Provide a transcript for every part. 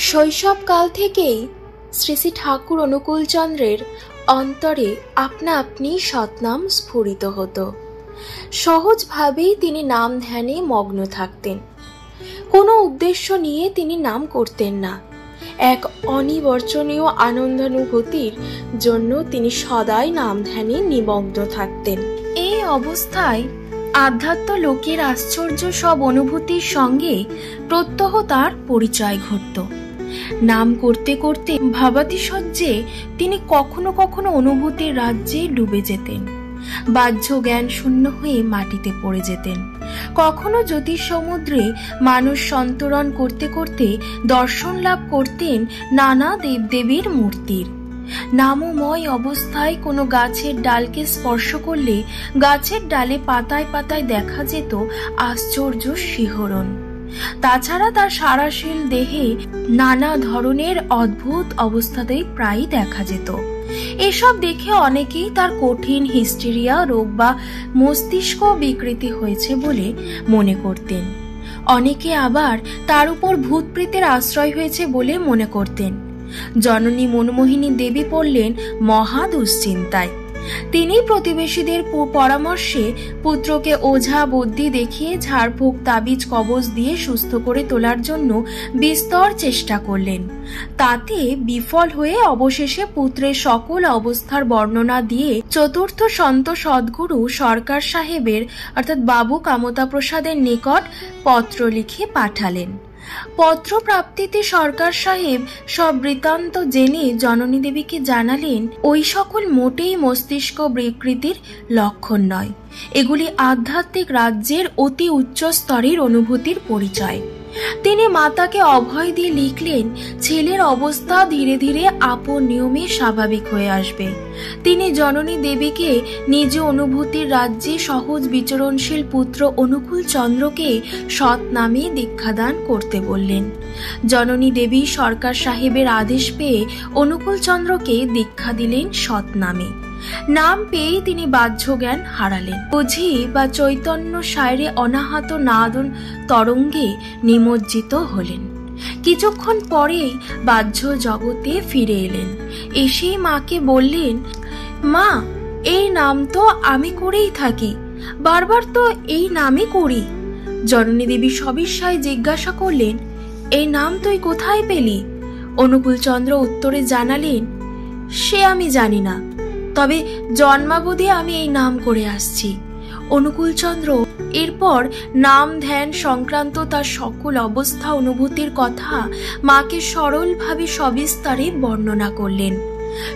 শৈশবকাল থেকেই শ্রী শ্রী ঠাকুর অনুকূলচন্দ্রের অন্তরে আপনা আপনি সৎনাম স্ফুরিত হতো। সহজভাবেই তিনি নাম ধ্যানে মগ্ন থাকতেন। কোনো উদ্দেশ্য নিয়ে তিনি নাম করতেন না। এক অনিবর্চনীয় আনন্দানুভূতির জন্য তিনি সদাই নাম ধ্যানে নিমগ্ন থাকতেন। এই অবস্থায় আধ্যাত্ম লোকের আশ্চর্য সব অনুভূতির সঙ্গে প্রত্যহ তার পরিচয় ঘটত। নাম করতে করতে ভাবাতিশয্যে তিনি কখনো কখনো অনুভূতির রাজ্যে ডুবে যেতেন, বাহ্য জ্ঞান শূন্য হয়ে মাটিতে পড়ে যেতেন। কখনো জ্যোতিষ সমুদ্রে মানুষ সন্তরণ করতে করতে দর্শন লাভ করতেন নানা দেবদেবীর মূর্তির। নামময় অবস্থায় কোনো গাছের ডালকে স্পর্শ করলে গাছের ডালে পাতায় পাতায় দেখা যেত আশ্চর্য শিহরণ। তাছাড়া তার সারাশীল দেহে নানা ধরনের অদ্ভুত অবস্থাতেই প্রায়ই দেখা যেত। এসব দেখে অনেকেই তার কঠিন হিস্টেরিয়া রোগ বা মস্তিষ্ক বিকৃতি হয়েছে বলে মনে করতেন। অনেকে আবার তার উপর ভূতপ্রেতের আশ্রয় হয়েছে বলে মনে করতেন। জননী মনমোহিনী দেবী পড়লেন মহা দুশ্চিন্তায়। তিনি প্রতিবেশীদের পরামর্শে পুত্রকে ওঝা বদ্যি দেখিয়ে ঝাড়ফুঁক তাবিজ কবজ দিয়ে সুস্থ করে তোলার জন্য বিস্তর চেষ্টা করলেন। তাতে বিফল হয়ে অবশেষে পুত্রের সকল অবস্থার বর্ণনা দিয়ে চতুর্থ সন্ত সদ্গুরু সরকার সাহেবের অর্থাৎ বাবু কামতা প্রসাদের নিকট পত্র লিখে পাঠালেন। পত্র প্রাপ্তিতে সরকার সাহেব সব বৃত্তান্ত জেনে জননী দেবীকে জানালেন, ওই সকল মোটেই মস্তিষ্ক বিকৃতির লক্ষণ নয়, এগুলি আধ্যাত্মিক রাজ্যের অতি উচ্চ স্তরের অনুভূতির পরিচয়। তিনি মাতাকে অভয় দিয়ে লিখলেন, ছেলের অবস্থা ধীরে ধীরে আপন নিয়মে স্বাভাবিক হয়ে আসবে। তিনি জননী দেবীকে নিজ অনুভূতির রাজ্যে সহজ বিচরণশীল পুত্র অনুকূল চন্দ্রকে সৎ নামে দীক্ষাদান করতে বললেন। জননী দেবী সরকার সাহেবের আদেশ পেয়ে অনুকূল চন্দ্রকে দীক্ষা দিলেন সৎ নামে। নাম পেয়েই তিনি বাহ্য জ্ঞান হারালেন। বুঝি বা চৈতন্য সায়রে অনাহত নাদন তরঙ্গে নিমজ্জিত হলেন। কিছুক্ষণ পরেই বাহ্য জগতে ফিরে এলেন। এসেই মাকে বললেন, মা, এই নাম তো আমি করেই থাকি, বারবার তো এই নামই করি। জননী দেবী সবিস্ময়ে জিজ্ঞাসা করলেন, এই নাম তুই কোথায় পেলি? অনুকূলচন্দ্র উত্তরে জানালেন, সে আমি জানি না, তবে জন্মাবধি আমি এই নাম করে আসছি। অনুকূলচন্দ্র এরপর নাম ধ্যান সংক্রান্ত তার সকল অবস্থা অনুভূতির কথা মাকে সরলভাবে সবিস্তারে বর্ণনা করলেন।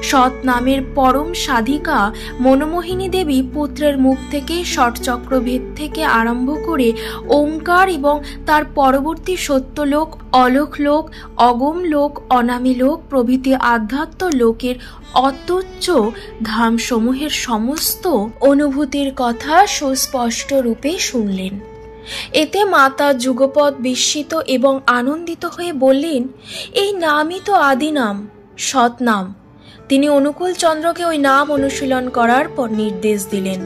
সৎ নামের পরম সাধিকা মনমোহিনী দেবী পুত্রের মুখ থেকে ষটচক্রভেদ থেকে আরম্ভ করে ওঙ্কার এবং তার পরবর্তী সত্যলোক, অলোকলোক, অগম লোক, অনামী লোক প্রভৃতি আধ্যাত্ম লোকের অতুচ্চ ধামসমূহের সমস্ত অনুভূতির কথা সুস্পষ্ট রূপে শুনলেন। এতে মাতা যুগপৎ বিস্মিত এবং আনন্দিত হয়ে বললেন, এই নামই তো আদি নাম, সৎ নাম। তিনি অনুকূল চন্দ্রকে ওই নাম অনুশীলন করার পর নির্দেশ দিলেন।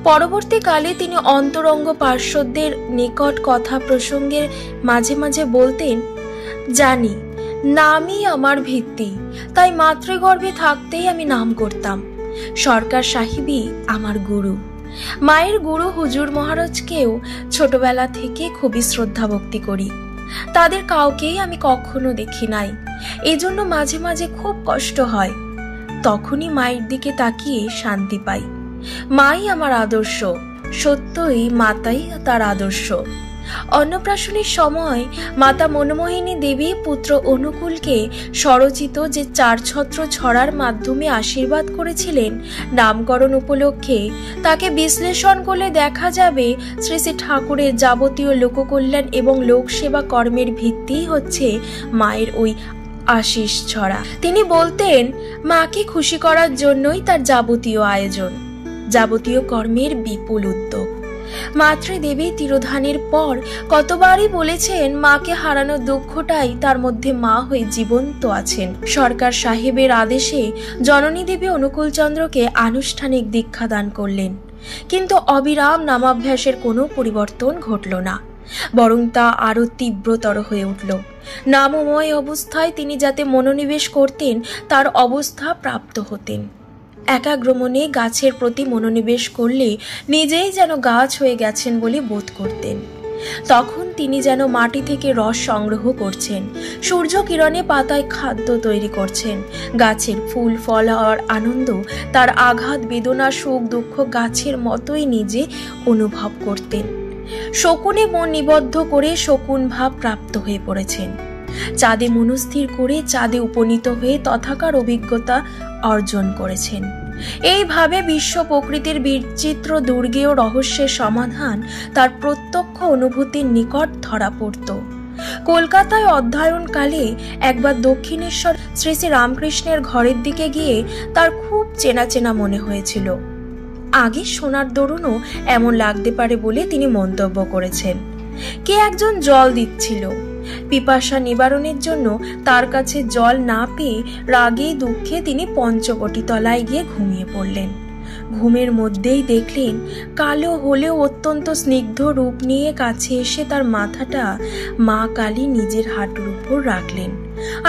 পরবর্তীকালে তিনি অন্তরঙ্গ পার্শ্বদের নিকট কথা প্রসঙ্গের মাঝে মাঝে বলতেন, জানি নামই আমার ভিত্তি, তাই মাতৃগর্ভে থাকতেই আমি নাম করতাম। সরকার সাহেবই আমার গুরু। মায়ের গুরু হুজুর মহারাজকেও ছোটবেলা থেকে খুবই শ্রদ্ধা ভক্তি করি। তাদের কাউকেই আমি কখনো দেখি নাই, এজন্য মাঝে মাঝে খুব কষ্ট হয়। তখনই মায়ের দিকে তাকিয়ে শান্তি পাই। মাই আমার আদর্শ, সত্যই মাতাই তার আদর্শ। অন্নপ্রাশনের সময় মাতা মনমোহিনী দেবী পুত্র অনুকূলকে স্বরচিত যে 4 ছত্র ছড়ার মাধ্যমে আশীর্বাদ করেছিলেন নামকরণ উপলক্ষে, তাকে বিশ্লেষণ করলে দেখা যাবে শ্রী শ্রী ঠাকুরের যাবতীয় লোককল্যাণ এবং লোকসেবা কর্মের ভিত্তিই হচ্ছে মায়ের ওই আশিস ছড়া। তিনি বলতেন, মাকে খুশি করার জন্যই তার যাবতীয় আয়োজন, যাবতীয় কর্মের বিপুল উদ্যোগ। মাতৃদেবী তিরোধানের পর কতবারই বলেছেন, মাকে হারানোর দুঃখটাই তার মধ্যে মা হয়ে জীবন্ত আছেন। সরকার সাহেবের আদেশে জননী দেবী অনুকূলচন্দ্রকে আনুষ্ঠানিক দীক্ষা দান করলেন, কিন্তু অবিরাম নামাভ্যাসের কোনো পরিবর্তন ঘটল না, বরং তা আরো তীব্রতর হয়ে উঠল। নামময় অবস্থায় তিনি যাতে মনোনিবেশ করতেন তার অবস্থা প্রাপ্ত হতেন। একাগ্রমনে গাছের প্রতি মনোনিবেশ করলে নিজেই যেন গাছ হয়ে গেছেন বলে বোধ করতেন। তখন তিনি যেন মাটি থেকে রস সংগ্রহ করছেন, সূর্য কিরণে পাতায় খাদ্য তৈরি করছেন। গাছের ফুল ফল হওয়ার আনন্দ, তার আঘাত বেদনা সুখ দুঃখ গাছের মতোই নিজে অনুভব করতেন। শকুনে মন নিবদ্ধ করে শকুন ভাব প্রাপ্ত হয়ে পড়েছেন। চাঁদে মনস্থির করে চাঁদে উপনীত হয়ে তথাকার অভিজ্ঞতা অর্জন করেছেন। এইভাবে বিশ্ব প্রকৃতির বিচিত্র দুর্গেয় রহস্যের সমাধান তার প্রত্যক্ষ অনুভূতির নিকট ধরা পড়ত। কলকাতায় অধ্যয়নকালে একবার দক্ষিণেশ্বর শ্রী শ্রী রামকৃষ্ণের ঘরের দিকে গিয়ে তার খুব চেনা চেনা মনে হয়েছিল। আগে সোনার দরুনও এমন লাগতে পারে বলে তিনি মন্তব্য করেছেন। কে একজন জল দিচ্ছিল। পিপাসা নিবারণের জন্য তার কাছে জল না পেয়ে রাগে দুঃখে তিনি পঞ্চবটি তলায় গিয়ে ঘুমিয়ে পড়লেন। ঘুমের মধ্যেই দেখলেন কালো হলেও অত্যন্ত স্নিগ্ধ রূপ নিয়ে কাছে এসে তার মাথাটা মা কালী নিজের হাঁটুর উপর রাখলেন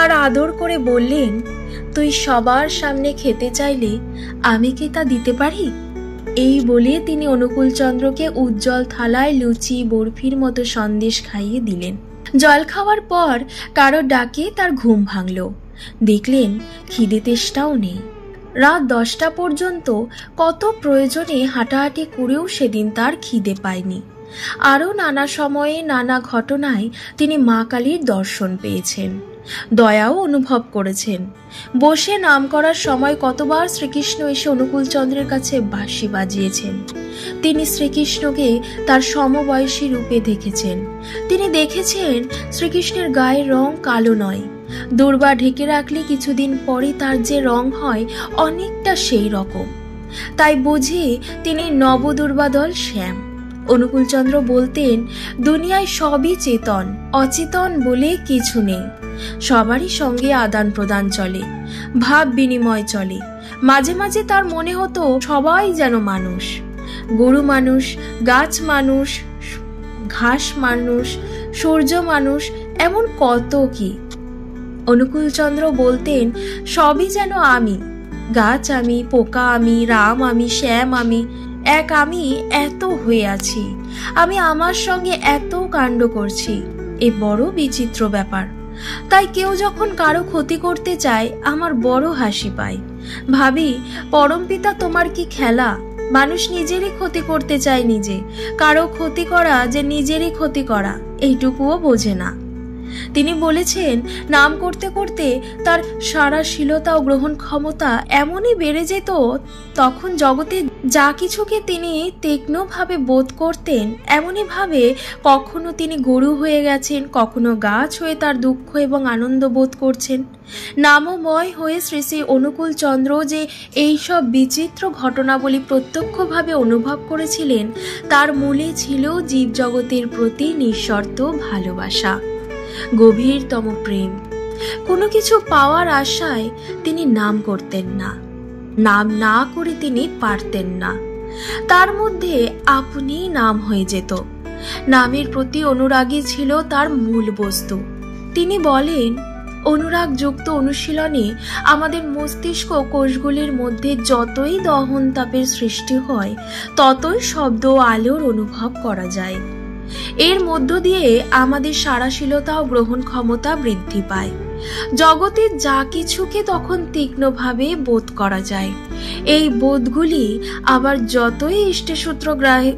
আর আদর করে বললেন, তুই সবার সামনে খেতে চাইলে আমি কি তা দিতে পারি? এই বলে তিনি অনুকূলচন্দ্রকে উজ্জ্বল থালায় লুচি বরফির মতো সন্দেশ খাইয়ে দিলেন। জল খাওয়ার পর কারো ডাকে তার ঘুম ভাঙল। দেখলেন খিদে তেষ্টাও নেই। রাত 10টা পর্যন্ত কত প্রয়োজনে হাঁটাহাঁটি করেও সেদিন তার খিদে পায়নি। আরও নানা সময়ে নানা ঘটনায় তিনি মা কালীর দর্শন পেয়েছেন, দয়াও অনুভব করেছেন। বসে নাম করার সময় কতবার শ্রীকৃষ্ণ এসে অনুকূলচন্দ্রের কাছে বাঁশি বাজিয়েছেন। তিনি শ্রীকৃষ্ণকে তার সমবয়সী রূপে দেখেছেন। তিনি দেখেছেন শ্রীকৃষ্ণের গায়ের রং কালো নয়, দুর্বা ঢেকে রাখলে কিছুদিন পরে তার যে রং হয় অনেকটা সেই রকম। তাই বুঝে তিনি নবদুর্বাদল শ্যাম। অনুকূলচন্দ্র বলতেন, দুনিয়ায় সবই চেতন, অচেতন বলে কিছু নেই। সবারই সঙ্গে আদান প্রদান চলে, ভাব বিনিময় চলে। মাঝে মাঝে তার মনে হতো সবাই যেন মানুষ, গরু মানুষ, গাছ মানুষ, ঘাস মানুষ, সূর্য মানুষ, এমন কত কি। অনুকূলচন্দ্র বলতেন, সবই যেন আমি, গাছ আমি, পোকা আমি, রাম আমি, শ্যাম আমি, এক আমি এত হয়ে আছি। আমি আমার সঙ্গে এত কাণ্ড করছি, এ বড় বিচিত্র ব্যাপার। তাই কেউ যখন কারো ক্ষতি করতে চায় আমার বড় হাসি পায়। ভাবি, পরমপিতা তোমার কি খেলা? মানুষ নিজেরই ক্ষতি করতে চায় নিজে, কারো ক্ষতি করা যে নিজেরই ক্ষতি করা এইটুকুও বোঝে না। তিনি বলেছেন, নাম করতে করতে তার সারাশীলতা ও গ্রহণ ক্ষমতা এমনই বেড়ে যেত, তখন জগতে যা কিছুকে তিনি তীক্ষ্ণভাবে বোধ করতেন, এমনই ভাবে কখনো তিনি গরু হয়ে গেছেন, কখনো গাছ হয়ে তার দুঃখ এবং আনন্দ বোধ করছেন। নামময় হয়ে শ্রী শ্রী অনুকূলচন্দ্র যে এইসব বিচিত্র ঘটনাবলী প্রত্যক্ষভাবে অনুভব করেছিলেন, তার মূলে ছিল জীবজগতের প্রতি নিঃশর্ত ভালোবাসা, গভীরতম প্রেম। কোনো কিছু পাওয়ার আশায় তিনি নাম করতেন না, নাম না করে তিনি পারতেন না। তার মধ্যে আপনি নাম হয়ে যেত। নামের প্রতি অনুরাগী ছিল তার মূল বস্তু। তিনি বলেন, অনুরাগযুক্ত অনুশীলনে আমাদের মস্তিষ্ক কোষগুলির মধ্যে যতই দহন তাপের সৃষ্টি হয়, ততই শব্দ ও আলোর অনুভব করা যায়। এর মধ্য দিয়ে আমাদের সারাশীলতা ও গ্রহণ ক্ষমতা বৃদ্ধি পায়। জগতের যা কিছুকে তখন তীক্ষ্ণভাবে বোধ করা যায়। এই বোধগুলি আবার যতই ইষ্টসূত্র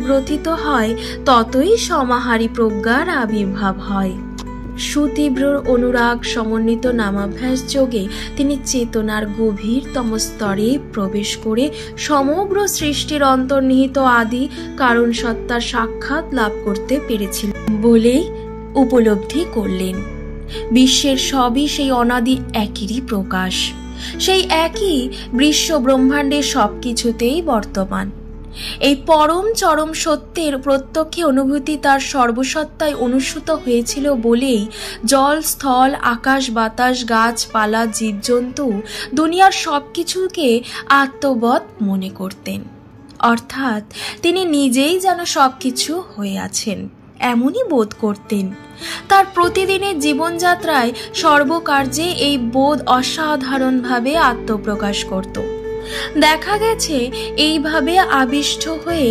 গ্রথিত হয়, ততই সমাহারী প্রজ্ঞার আবির্ভাব হয়। সুতীব্র অনুরাগ সমন্বিত নামাভ্যাস যোগে তিনি চেতনার গভীরতম স্তরে প্রবেশ করে সমগ্র সৃষ্টির অন্তর্নিহিত আদি কারণ সত্তার সাক্ষাৎ লাভ করতে পেরেছিলেন বলেই উপলব্ধি করলেন। বিশ্বের সবই সেই অনাদি একই প্রকাশ, সেই একই বিশ্ব ব্রহ্মাণ্ডের সবকিছুতেই বর্তমান। এই পরম চরম সত্যের প্রত্যক্ষে অনুভূতি তার সর্বসত্তায় অনুসূত হয়েছিল বলেই জল স্থল আকাশ বাতাস গাছপালা জীবজন্তু দুনিয়ার সবকিছুকে আত্মবৎ মনে করতেন। অর্থাৎ তিনি নিজেই যেন সবকিছু হয়ে আছেন, এমনই বোধ করতেন। তার প্রতিদিনের জীবনযাত্রায় সর্বকার্যে এই বোধ অসাধারণভাবে আত্মপ্রকাশ করত। দেখা গেছে এইভাবে আবিষ্ট হয়ে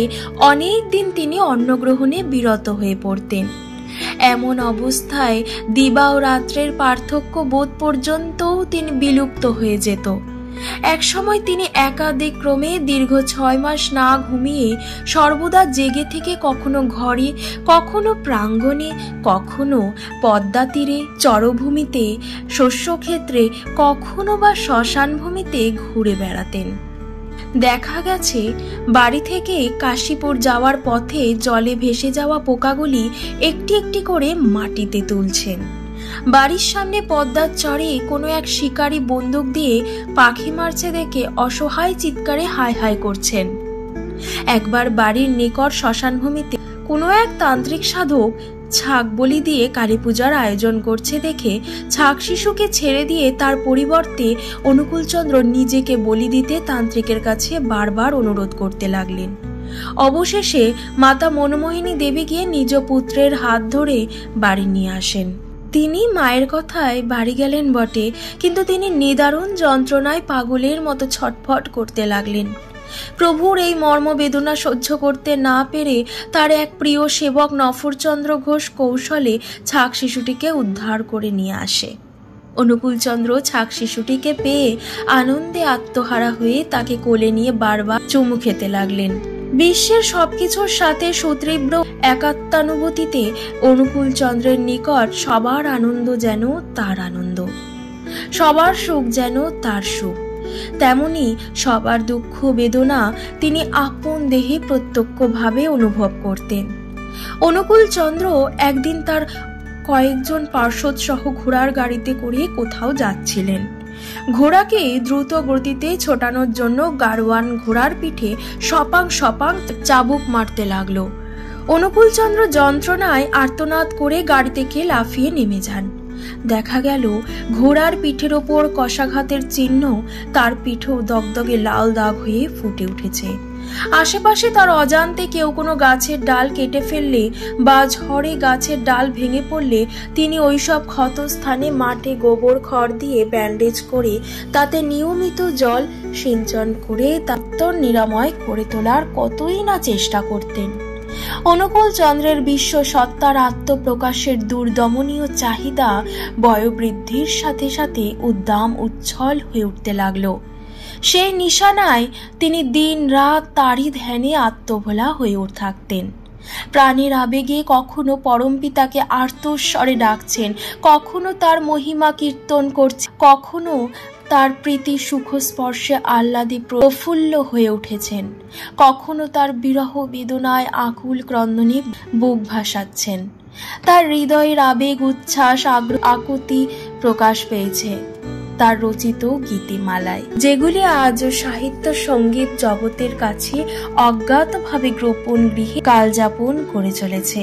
অনেক দিন তিনি অন্নগ্রহণে বিরত হয়ে পড়তেন। এমন অবস্থায় দিবা ও রাত্রের পার্থক্য বোধ পর্যন্তও তিনি বিলুপ্ত হয়ে যেত। একসময় তিনি একাধিক ক্রমে দীর্ঘ 6 মাস না ঘুমিয়ে সর্বদা জেগে থেকে কখনো ঘরে, কখনো প্রাঙ্গণে, কখনো পদ্মা তীরে, চরভূমিতে, শস্যক্ষেত্রে, কখনো বা শ্মশান ভূমিতে ঘুরে বেড়াতেন। দেখা গেছে বাড়ি থেকে কাশীপুর যাওয়ার পথে জলে ভেসে যাওয়া পোকাগুলি একটি একটি করে মাটিতে তুলছেন। বাড়ির সামনে পদ্মার চরে কোনো এক শিকারী বন্দুক দিয়ে পাখি মারছে দেখে অসহায় চিৎকারে হায় হায় করছেন। একবার বাড়ির নিকট শ্মশানভূমিতে কোনো এক তান্ত্রিক সাধক ছাগ বলি দিয়ে কালী পূজার আয়োজন করছে দেখে ছাগ শিশুকে ছেড়ে দিয়ে তার পরিবর্তে অনুকূলচন্দ্র নিজেকে বলি দিতে তান্ত্রিকের কাছে বারবার অনুরোধ করতে লাগলেন। অবশেষে মাতা মনমোহিনী দেবী গিয়ে নিজ পুত্রের হাত ধরে বাড়ি নিয়ে আসেন। তিনি মায়ের কথায় বাড়ি গেলেন বটে, কিন্তু তিনি নিদারুণ যন্ত্রণায় পাগলের মতো ছটফট করতে লাগলেন। প্রভুর এই মর্মবেদনা সহ্য করতে না পেরে তার এক প্রিয় সেবক নফরচন্দ্র ঘোষ কৌশলে ছাগ শিশুটিকে উদ্ধার করে নিয়ে আসে। অনুকূলচন্দ্র ছাগ শিশুটিকে পেয়ে আনন্দে আত্মহারা হয়ে তাকে কোলে নিয়ে বারবার চুমু খেতে লাগলেন। বিশ্বের সবকিছুর সাথে সুতীব্র একাত্মানুভূতিতে অনুকূলচন্দ্রের নিকট সবার আনন্দ যেন তার আনন্দ, সবার সুখ যেন তার সুখ। তেমনি সবার দুঃখ বেদনা তিনি আপন দেহে প্রত্যক্ষভাবে অনুভব করতেন। অনুকূলচন্দ্র একদিন তার কয়েকজন পার্ষদ সহ ঘোড়ার গাড়িতে করে কোথাও যাচ্ছিলেন। ঘোড়াকে দ্রুত গতিতে ছোটানোর জন্য গাড়োয়ান ঘোড়ার পিঠে সপাং সপাং চাবুক মারতে লাগলো। অনুকূলচন্দ্র যন্ত্রণায় আর্তনাদ করে গাড়ি থেকে লাফিয়ে নেমে যান। দেখা গেল ঘোড়ার পিঠের ওপর কষাঘাতের চিহ্ন, তার পিঠও দগদগে লাল দাগ হয়ে ফুটে উঠেছে। আশেপাশে তার অজান্তে কেউ কোনো গাছের ডাল কেটে ফেললে বা ঝড়ে গাছের ডাল ভেঙে পড়লে তিনি ওইসব ক্ষত স্থানে মাঠে গোবর খড় দিয়ে ব্যান্ডেজ করে তাতে নিয়মিত জল সিঞ্চন করে তার নিরাময় করে তোলার কতই না চেষ্টা করতেন। অনুকূলচন্দ্রের বিশ্ব সত্তার আত্মপ্রকাশের দুর্দমনীয় চাহিদা বয়োবৃদ্ধির সাথে সাথে উদ্দাম উচ্ছল হয়ে উঠতে লাগলো। সেই নিশানায় তিনি দিন রাত তারই ধ্যানে আত্মভোলা হয়ে থাকতেন। প্রাণের আবেগে কখনো পরমপিতাকে আর্তস্বরে ডাকছেন, কখনো তার মহিমা কীর্তন করছেন, কখনো তার প্রীতি সুখ স্পর্শে আহ্লাদে প্রফুল্ল হয়ে উঠেছেন, কখনো তার বিরহ বেদনায় আকুল ক্রন্দনে বুক ভাসাচ্ছেন। তার হৃদয়ের আবেগ উচ্ছ্বাস আকুতি প্রকাশ পেয়েছে তার রচিত গীতিমালায়, যেগুলি আজও সাহিত্য সঙ্গীত জগতের কাছে অজ্ঞাতভাবে গোপন গৃহে কালযাপন করে চলেছে।